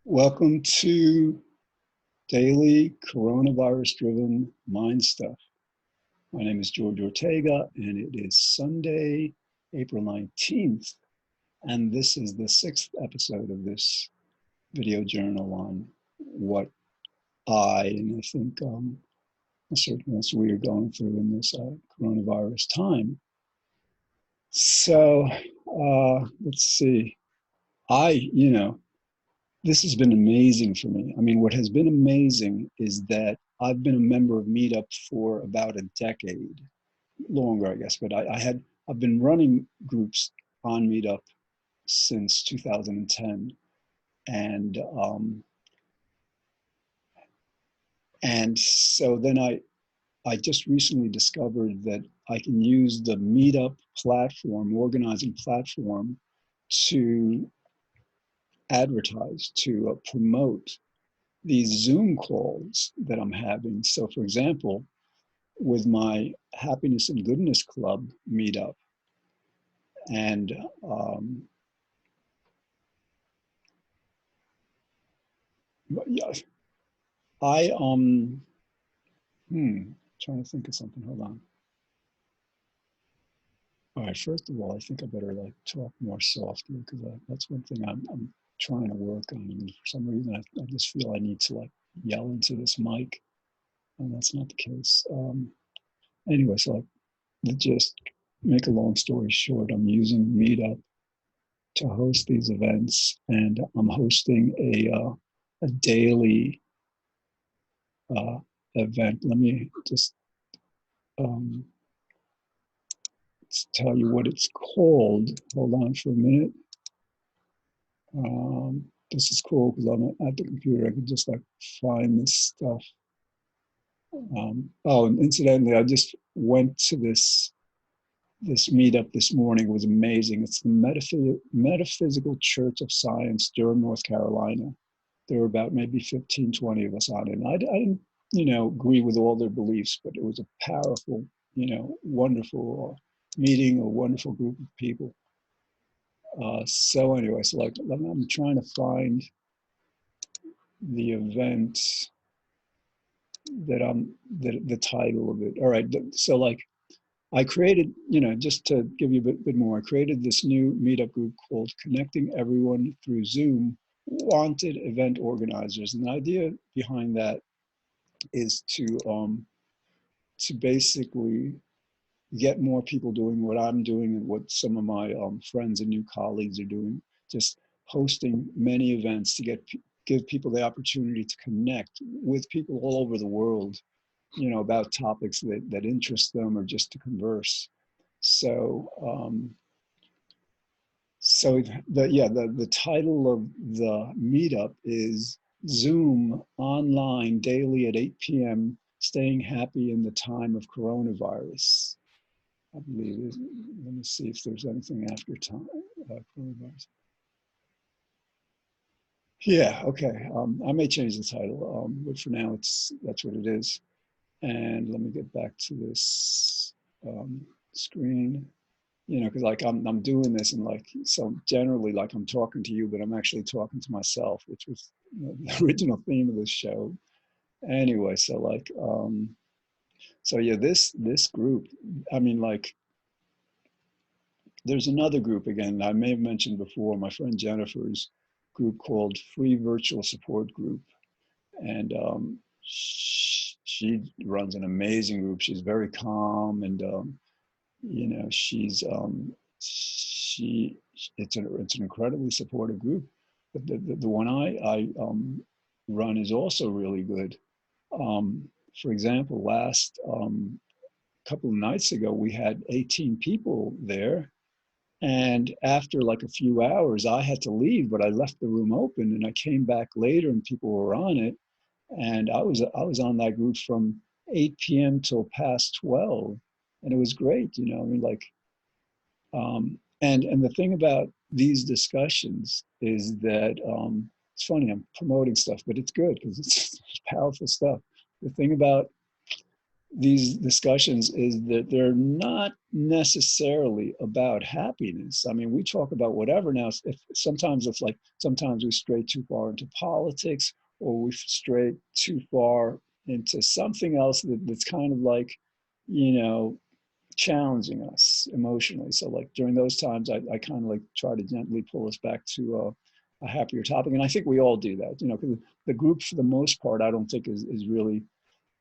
Welcome to daily coronavirus-driven mind stuff. My name is George Ortega, and it is Sunday, April 19th, and this is the 6th episode of this video journal on what and I think certainly as we are going through in this coronavirus time. So let's see. This has been amazing for me. I mean, what has been amazing is that I've been a member of Meetup for about a decade, longer, I guess, but I've been running groups on Meetup since 2010. And so then I just recently discovered that I can use the Meetup platform, organizing platform, to advertise, to promote these Zoom calls that I'm having. So for example, with my Happiness and Goodness Club meetup, and yeah, I trying to think of something. Hold on. All right, first of all, I think I better like talk more softly because that's one thing I'm trying to work on. And for some reason, I just feel I need to like yell into this mic, and that's not the case. Anyway, so like, just make a long story short, I'm using Meetup to host these events, and I'm hosting a daily uh, event. Let me just um, tell you what it's called. Hold on for a minute. This is cool because I'm at the computer. I can just like find this stuff. And incidentally, I just went to this meetup this morning. It was amazing. It's the Metaphysical Church of Science, Durham, North Carolina. There were about maybe 15, 20 of us on it. And I didn't, agree with all their beliefs, but it was a powerful, wonderful meeting, a wonderful group of people. So anyway, so like I'm trying to find the event that the title of it. All right, so like I created, just to give you a bit more, I created this new meetup group called Connecting Everyone Through Zoom, Wanted Event Organizers. And the idea behind that is to basically get more people doing what I'm doing and what some of my friends and new colleagues are doing, just hosting many events to give people the opportunity to connect with people all over the world, about topics that interest them or just to converse. So, the title of the meetup is Zoom Online Daily at 8 p.m. Staying Happy in the Time of Coronavirus. I believe. Let me see if there's anything after time coronavirus. Yeah, okay. I may change the title, but for now, that's what it is. And let me get back to this screen. Because like I'm doing this and like so generally like I'm talking to you, but I'm actually talking to myself, which was the original theme of this show. Anyway, so like so yeah, this group, I mean like there's another group again I may have mentioned before, my friend Jennifer's group called Free Virtual Support Group, and she runs an amazing group. She's very calm and she it's an incredibly supportive group. But the one I run is also really good. For example, last couple of nights ago, we had 18 people there. And after like a few hours, I had to leave, but I left the room open and I came back later and people were on it. And I was on that group from 8 p.m. till past 12. And it was great, I mean, like, and the thing about these discussions is that it's funny, I'm promoting stuff, but it's good because it's powerful stuff. The thing about these discussions is that they're not necessarily about happiness. I mean, we talk about whatever now. If sometimes it's like sometimes we stray too far into politics, or we stray too far into something else that's kind of like, you know, challenging us emotionally. So like during those times, I kind of like try to gently pull us back to a happier topic. And I think we all do that, you know, because the group for the most part, I don't think is really,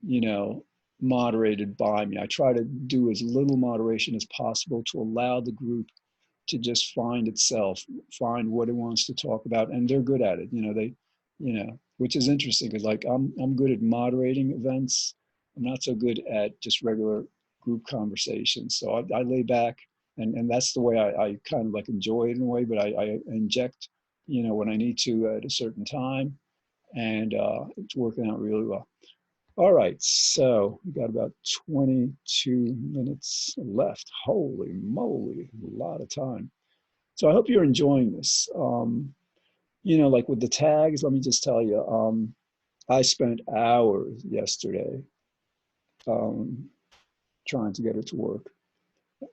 you know, moderated by me. I try to do as little moderation as possible to allow the group to just find itself, find what it wants to talk about, and they're good at it. You know, you know, which is interesting because like I'm good at moderating events. I'm not so good at just regular group conversations. So I lay back, and that's the way I kind of like enjoy it in a way. But I inject, you know, when I need to at a certain time, and it's working out really well. All right, so we got about 22 minutes left. Holy moly, a lot of time. So I hope you're enjoying this. You know, like with the tags, let me just tell you, I spent hours yesterday um, trying to get it to work,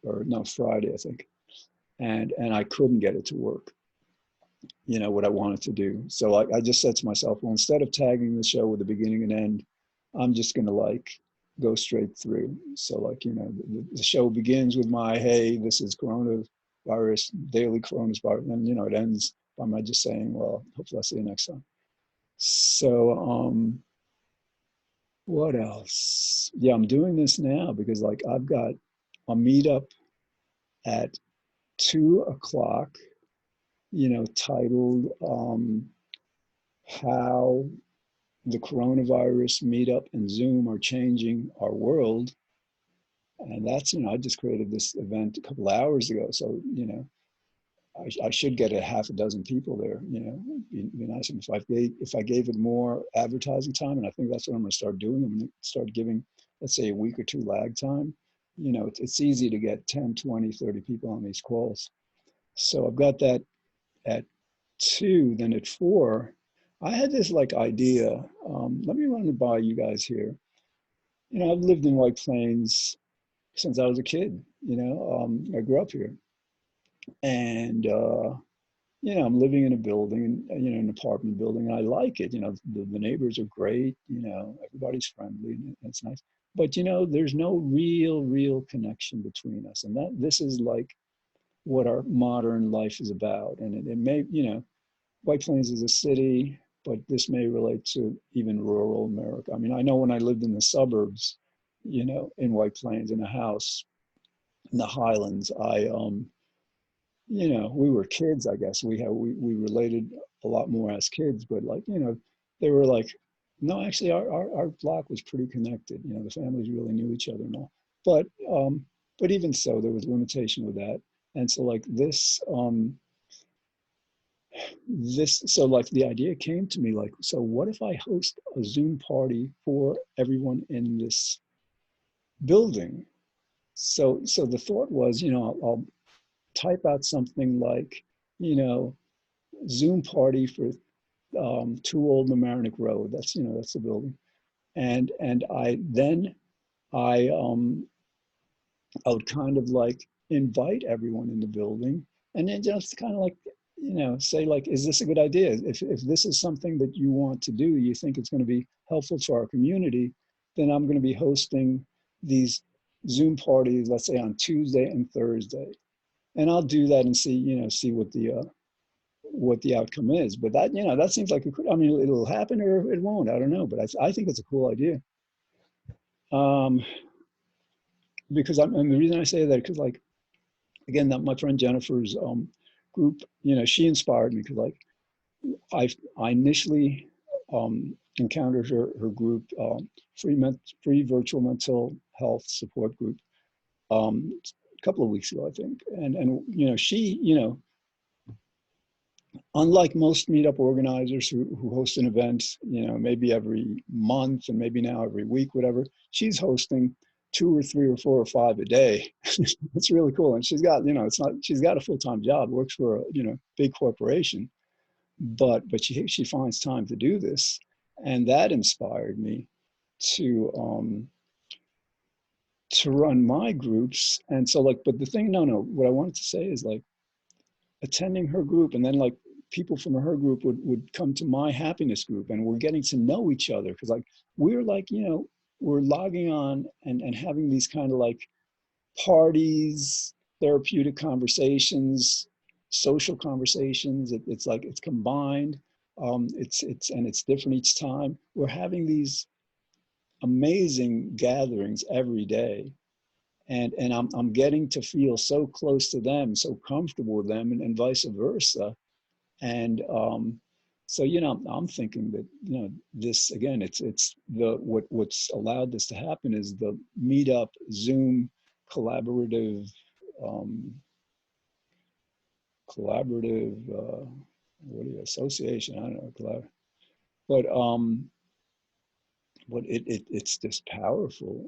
or no, Friday, I think, and I couldn't get it to work. You know what I wanted to do. So I just said to myself, well, instead of tagging the show with a beginning and end, I'm just gonna like go straight through. So like, you know, the show begins with my, hey, this is coronavirus, daily coronavirus, and you know, it ends by my just saying, well, hopefully I'll see you next time. So what else? Yeah, I'm doing this now because like I've got a meetup at 2 o'clock, you know, titled how the coronavirus meetup and Zoom are changing our world. And that's, you know, I just created this event a couple hours ago. So, you know, I should get a half a dozen people there, you know, be nice. And if I gave it more advertising time, and I think that's what I'm going to start doing, I'm going to start giving, let's say a week or two lag time. You know, it's easy to get 10, 20, 30 people on these calls. So I've got that at 2, then at 4, I had this like idea. Let me run it by you guys here. You know, I've lived in White Plains since I was a kid. You know, I grew up here, and you know, I'm living in a building, you know, an apartment building, and I like it. You know, the neighbors are great. You know, everybody's friendly, and it's nice. But you know, there's no real connection between us, and that this is like what our modern life is about. And it may, you know, White Plains is a city, but this may relate to even rural America. I mean, I know when I lived in the suburbs, you know, in White Plains in a house in the Highlands, you know, we were kids, I guess. We related a lot more as kids, but like, you know, they were like, no, actually our block was pretty connected. You know, the families really knew each other and all. But even so, there was limitation with that. And so like so like the idea came to me like, so what if I host a Zoom party for everyone in this building? So the thought was, you know, I'll type out something like, you know, Zoom party for 2 Old Mamaroneck Road. That's, you know, that's the building. And I would kind of like invite everyone in the building, and then just kind of like, you know, say like, is this a good idea? If this is something that you want to do, you think it's going to be helpful to our community, then I'm going to be hosting these Zoom parties, let's say on Tuesday and Thursday. And I'll do that and see, you know, see what the outcome is. But that, you know, that seems like I mean, it'll happen or it won't. I don't know. But I think it's a cool idea. Um, because and the reason I say that, because like, again, that my friend Jennifer's group, you know, she inspired me because like I initially encountered her group, free virtual mental health support group, a couple of weeks ago, I think. And you know, she, you know, unlike most meetup organizers who host an event, you know, maybe every month and maybe now every week, whatever, she's hosting 2 or 3 or 4 or 5 a day. It's really cool. And she's got, you know, it's not, she's got a full-time job, works for a, you know, big corporation, but she finds time to do this. And that inspired me to to run my groups. And so like, but the thing, no, what I wanted to say is like attending her group, and then like people from her group would come to my happiness group, and we're getting to know each other. Cause like, we're like, we're logging on and having these kind of like parties, therapeutic conversations, social conversations. It's like, it's combined. And it's different each time. We're having these amazing gatherings every day. And I'm getting to feel so close to them, so comfortable with them, and vice versa. And so, I'm thinking that, this again, it's what's allowed this to happen is the meetup Zoom collaborative, um, what do you, association? I don't know, but it's just powerful.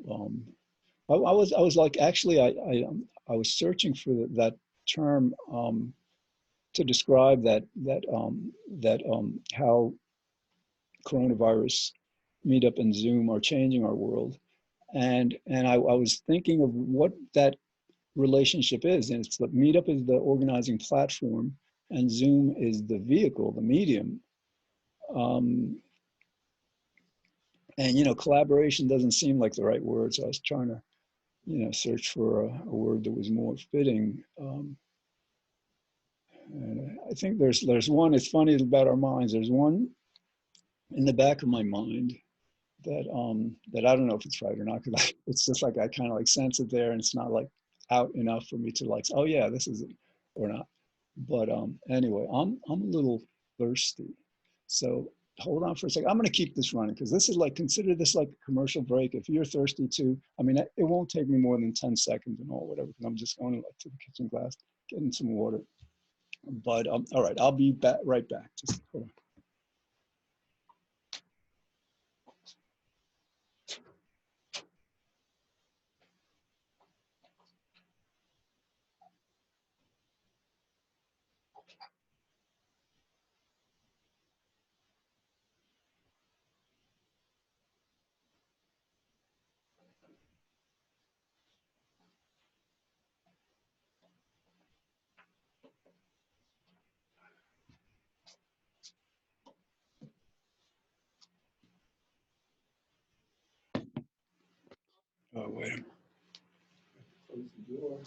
I was like, actually, I was searching for that term, to describe that how coronavirus meetup and Zoom are changing our world. And I was thinking of what that relationship is. And it's the meetup is the organizing platform, and Zoom is the vehicle, the medium. Um, and collaboration doesn't seem like the right word. So I was trying to, search for a word that was more fitting. And I think there's one. It's funny about our minds. There's one in the back of my mind that I don't know if it's right or not, because it's just like I kind of like sense it there, and it's not like out enough for me to like, oh yeah, this is it or not. But anyway, I'm a little thirsty, so hold on for a second. I'm gonna keep this running because this is like, consider this like a commercial break. If you're thirsty too, I mean, it won't take me more than 10 seconds and all whatever, because I'm just going like to the kitchen glass, getting some water. But all right, I'll be back right back. Just hold on. Oh wait a minute. Close the door.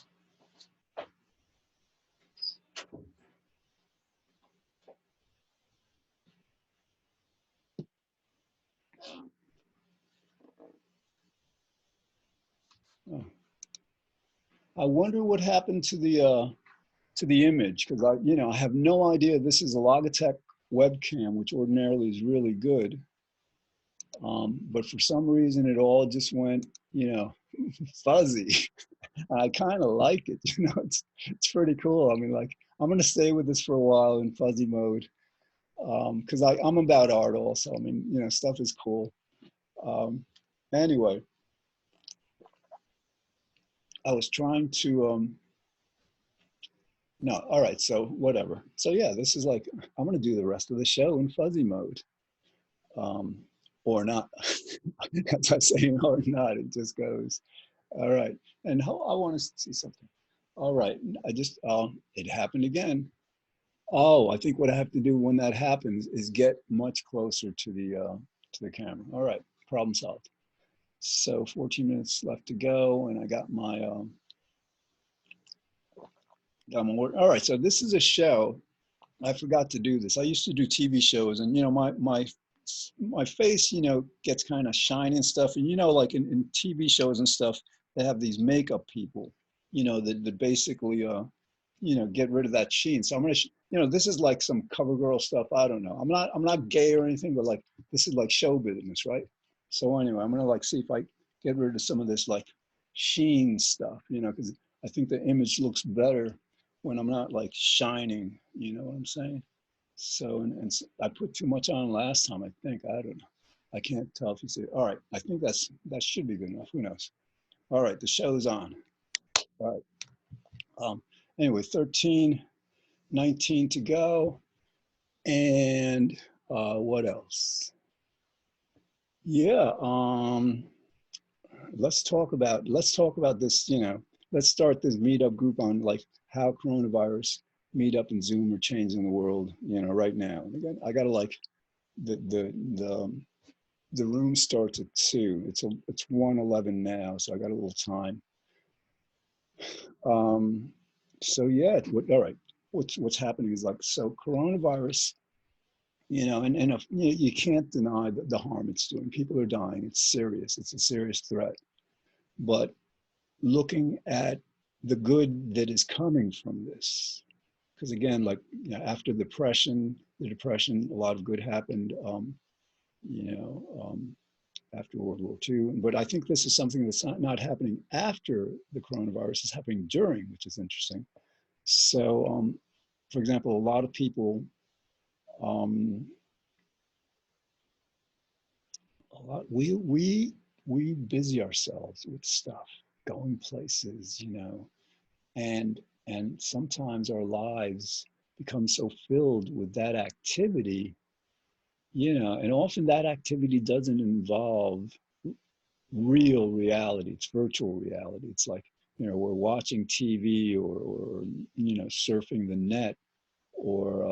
Oh. I wonder what happened to the image, because I have no idea. This is a Logitech webcam, which ordinarily is really good, but for some reason it all just went, fuzzy. And I kind of like it. It's pretty cool. I mean, like, I'm gonna stay with this for a while in fuzzy mode, because I'm about art also. I mean, stuff is cool. Um, anyway, I was trying to. No, all right. So whatever. So yeah, this is like, I'm gonna do the rest of the show in fuzzy mode, um, or not. As I say, or not. It just goes. All right. And I want to see something. All right. I just it happened again. Oh, I think what I have to do when that happens is get much closer to the camera. All right. Problem solved. So 14 minutes left to go, and I got my work. All right. So this is a show. I forgot to do this. I used to do TV shows, and my face, gets kind of shiny and stuff. And like in TV shows and stuff, they have these makeup people, that basically, get rid of that sheen. So I'm gonna, this is like some cover girl stuff. I don't know. I'm not gay or anything, but like, this is like show business, right? So anyway, I'm gonna like see if I get rid of some of this like sheen stuff, because I think the image looks better when I'm not like shining. You know what I'm saying? So, and I put too much on last time, I think. I don't know. I can't tell if you see it. All right. I think that should be good enough. Who knows? All right. The show's on. All right. Anyway, 13, 19 to go. And what else? Yeah. let's talk about this, let's start this meetup group on like how coronavirus meetup and Zoom are changing the world, right now. And again, I gotta like the the the the room starts at 2. It's 1:11 now, so I got a little time. Um, so yeah, all right. What's happening is like, so coronavirus, and if, you can't deny the harm it's doing. People are dying. It's serious. It's a serious threat. But looking at the good that is coming from this, because again, like, after the depression, a lot of good happened. You know, after World War II. But I think this is something that's not happening after the coronavirus, is happening during, which is interesting. So, for example, a lot of people, um, we busy ourselves with stuff, going places, and and sometimes our lives become so filled with that activity, and often that activity doesn't involve real reality. It's virtual reality. It's like, we're watching TV, or surfing the net, or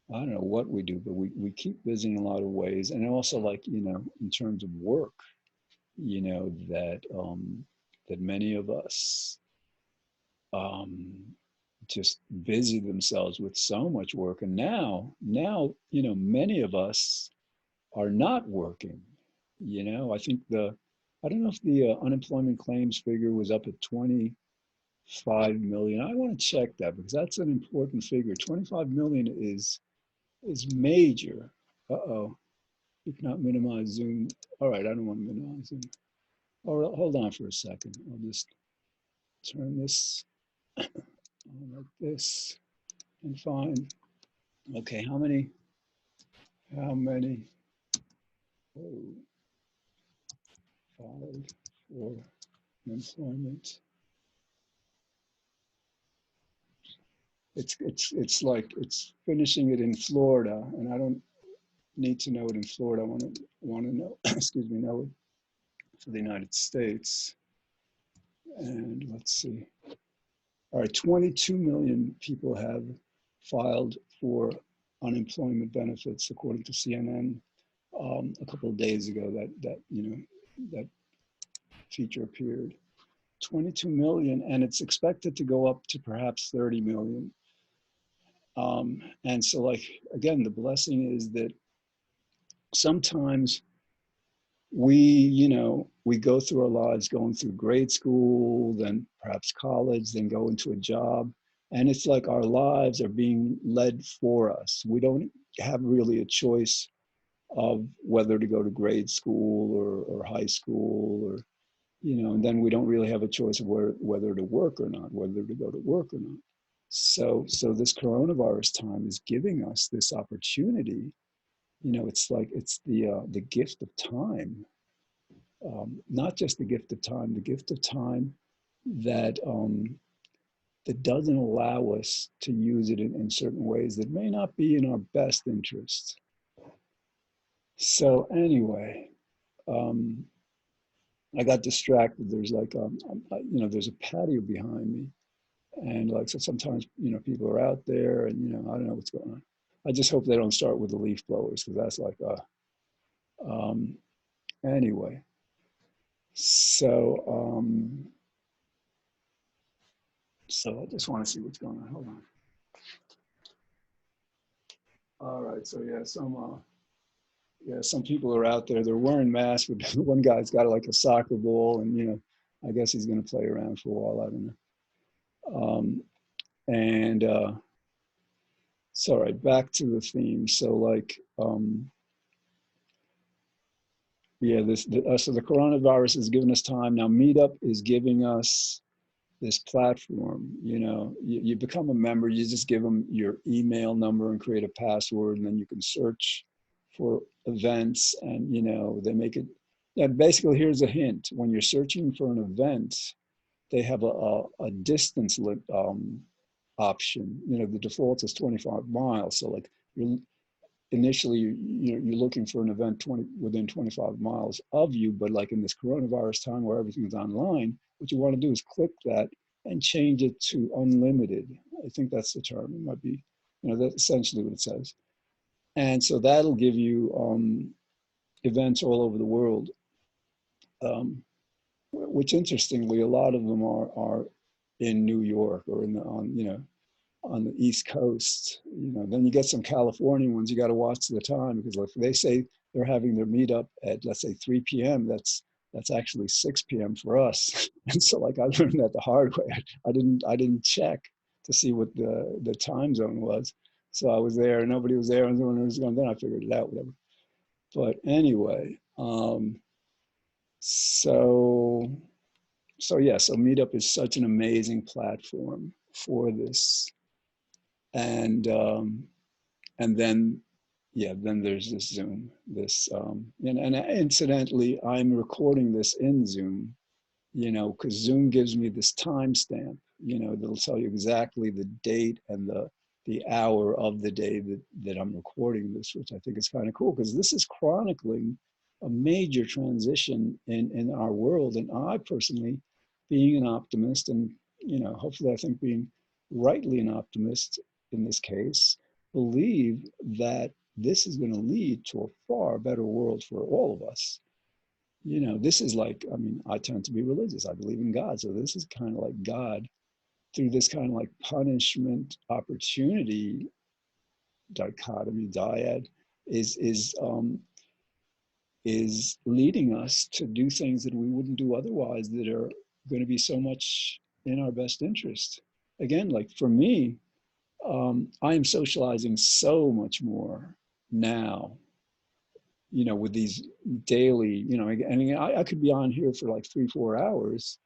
I don't know what we do, but we keep busy in a lot of ways. And also, like, in terms of work, that many of us um, just busy themselves with so much work. And now, many of us are not working. I think I don't know if the unemployment claims figure was up at 25 million. I want to check that, because that's an important figure. 25 million is major. Uh-oh, you cannot minimize Zoom. All right, I don't want to minimize Zoom. All right, hold on for a second. I'll just turn this on like this and find, okay, how many, oh, filed for employment. It's like it's finishing it in Florida, and I don't need to know it in Florida. I want to know, excuse me, know it for the United States. And let's see. All right, 22 million people have filed for unemployment benefits, according to CNN. A couple of days ago, that feature appeared. 22 million, and it's expected to go up to perhaps 30 million. And so, like, again, the blessing is that sometimes we go through our lives, going through grade school, then perhaps college, then go into a job. And it's like our lives are being led for us. We don't have really a choice of whether to go to grade school, or high school, or, and then we don't really have a choice of whether to work or not, whether to go to work or not. So this coronavirus time is giving us this opportunity. It's like it's the gift of time, not just the gift of time, the gift of time that that doesn't allow us to use it in certain ways that may not be in our best interest. So anyway, um, I got distracted. There's like, there's a patio behind me, and like, so sometimes, people are out there, and I don't know what's going on. I just hope they don't start with the leaf blowers, because that's like, um, anyway. So, so I just want to see what's going on. Hold on. All right. So some people are out there. They're wearing masks, but one guy's got like a soccer ball, and I guess he's going to play around for a while. I don't know. And so, all right, back to the theme. So, like, yeah, so the coronavirus has given us time. Now, Meetup is giving us this platform. You become a member. You just give them your email number and create a password, and then you can search for events, and they make it. Yeah, basically, here's a hint: when you're searching for an event, they have a distance option. The default is 25 miles. So like, you're initially you're looking for an event within 25 miles of you, but like in this coronavirus time where everything's online, what you want to do is click that and change it to unlimited. I think that's the term. It might be, that's essentially what it says. And so that'll give you events all over the world, which interestingly, a lot of them are in New York or on the East Coast. Then you get some California ones. You got to watch the time, because if they say they're having their meetup at, let's say, 3 p.m., that's actually 6 p.m. for us. And so like I learned that the hard way. I didn't check to see what the time zone was. So I was there and nobody was there, and when it was going, then I figured it out, whatever. But anyway, so yeah, so Meetup is such an amazing platform for this. And then then there's this Zoom, and incidentally, I'm recording this in Zoom, because Zoom gives me this timestamp, that'll tell you exactly the date and the hour of the day that I'm recording this, which I think is kind of cool, because this is chronicling a major transition in our world. And I personally, being an optimist, and hopefully I think being rightly an optimist in this case, believe that this is going to lead to a far better world for all of us. This is like, I mean, I tend to be religious. I believe in God. So this is kind of like God, through this kind of like punishment opportunity dichotomy, dyad, is leading us to do things that we wouldn't do otherwise, that are going to be so much in our best interest. Again, like for me, I am socializing so much more now, with these daily, and I could be on here for like 3-4 hours.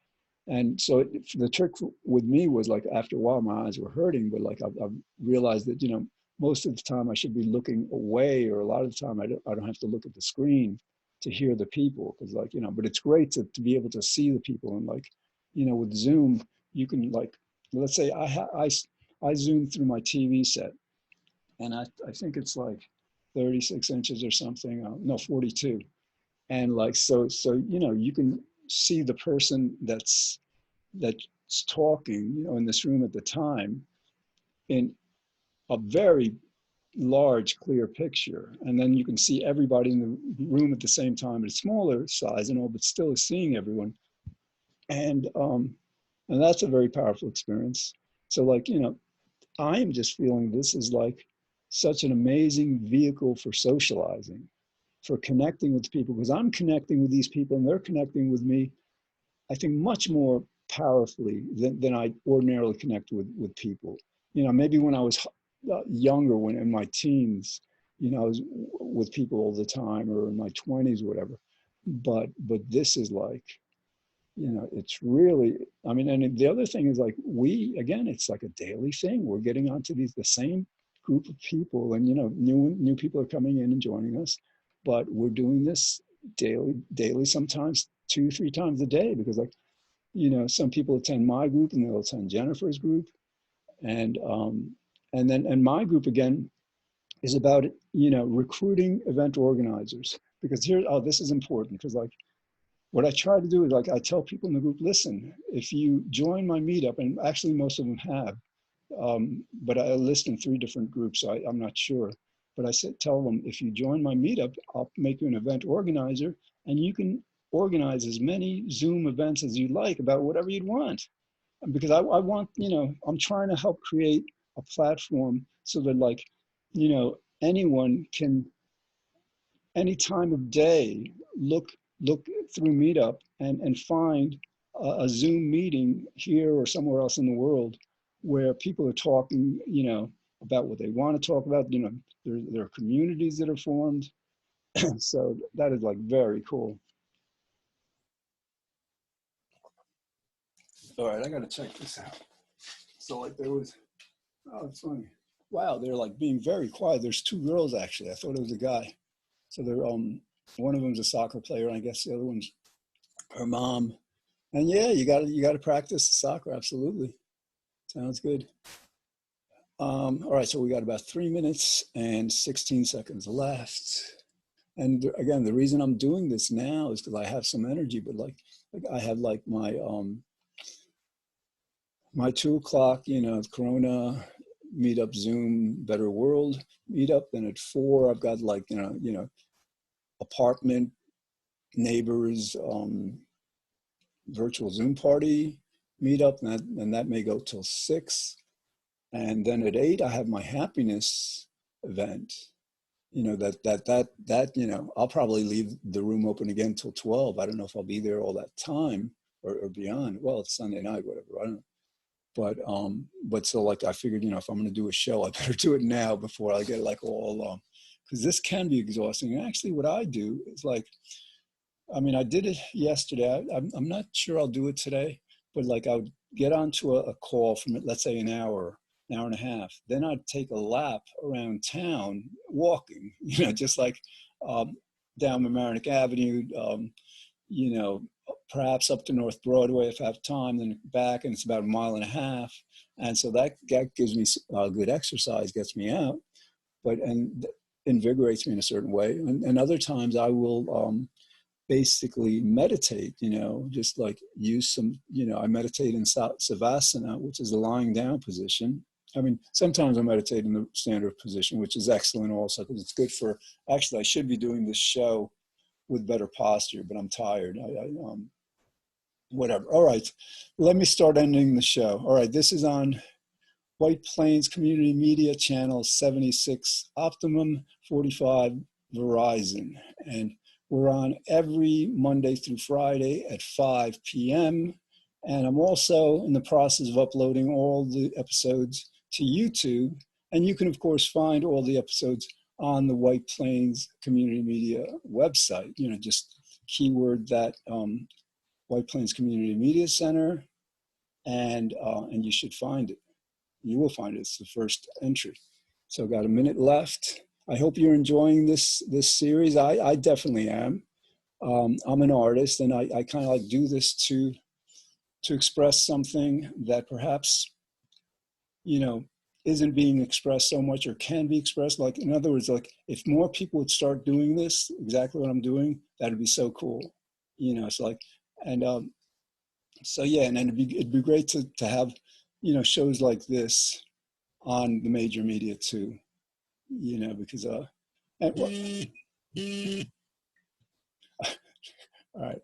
And so the trick with me was like, after a while, my eyes were hurting, but like I've realized that, most of the time I should be looking away, or a lot of the time I don't have to look at the screen to hear the people. Cause like, but it's great to be able to see the people. And like, with Zoom, you can like, let's say I zoom through my TV set, and I think it's like 36 inches or something. No, 42. And like, so, you can see the person that's talking, in this room at the time, in a very large, clear picture. And then you can see everybody in the room at the same time, at a smaller size and all, but still seeing everyone. And that's a very powerful experience. So like, I'm just feeling this is like such an amazing vehicle for socializing, for connecting with people, because I'm connecting with these people and they're connecting with me, I think, much more powerfully than I ordinarily connect with people. Maybe when I was younger, when in my teens, I was with people all the time, or in my 20s, or whatever. But this is like, it's really, I mean, and the other thing is like, again, it's like a daily thing. We're getting onto the same group of people, and, new people are coming in and joining us, but we're doing this daily, sometimes 2-3 times a day, because like, some people attend my group and they'll attend Jennifer's group. And my group, again, is about, recruiting event organizers, because this is important, because like, what I try to do is like, I tell people in the group, listen, if you join my meetup, and actually most of them have, but I list in 3 different groups, so I'm not sure. But I tell them, if you join my meetup, I'll make you an event organizer, and you can organize as many Zoom events as you like about whatever you'd want. Because I want, I'm trying to help create a platform so that like, anyone can, any time of day, look through Meetup and find a Zoom meeting here or somewhere else in the world where people are talking, about what they want to talk about. There are communities that are formed. So that is like very cool. All right, I got to check this out. So like there was, oh, it's funny. Wow, they're like being very quiet. There's 2 girls actually. I thought it was a guy. So they're one of them's a soccer player, and I guess the other one's her mom. And yeah, you got to practice soccer. Absolutely, sounds good. All right, so we got about 3 minutes and 16 seconds left. And again, the reason I'm doing this now is because I have some energy, but like I have like my 2 o'clock, Corona meetup, Zoom, Better World meetup. Then at 4, I've got like, apartment neighbors, virtual Zoom party meetup, and that may go till 6. And then at 8, I have my happiness event. I'll probably leave the room open again till 12. I don't know if I'll be there all that time or beyond. Well, it's Sunday night, whatever. I don't know. But so like I figured, if I'm going to do a show, I better do it now before I get like all, because this can be exhausting. And actually, what I do is like, I mean, I did it yesterday. I'm not sure I'll do it today, but like I would get onto a call from, let's say, an hour and a half. Then I'd take a lap around town walking, just like down Mamaroneck Avenue, you know, perhaps up to North Broadway if I have time, then back, and it's about 1.5 miles. And so that gives me good exercise, gets me out, and invigorates me in a certain way. And other times I will basically meditate, just like use some, I meditate in Savasana, which is a lying down position. I mean, sometimes I meditate in the standard position, which is excellent also because it's good for, actually, I should be doing this show with better posture, but I'm tired. Whatever. All right, let me start ending the show. All right, this is on White Plains Community Media Channel 76, Optimum 45, Verizon. And we're on every Monday through Friday at 5 p.m. And I'm also in the process of uploading all the episodes to YouTube. And you can, of course, find all the episodes on the White Plains Community Media website. Just keyword that White Plains Community Media Center, and you should find it. You will find it. It's the first entry. So got a minute left. I hope you're enjoying this series. I definitely am. I'm an artist, and I kind of like do this to express something that perhaps isn't being expressed so much, or can be expressed. Like, in other words, like if more people would start doing this, exactly what I'm doing, that'd be so cool. It's like, and so yeah, and then it'd be great to have shows like this on the major media too, because and, well, all right.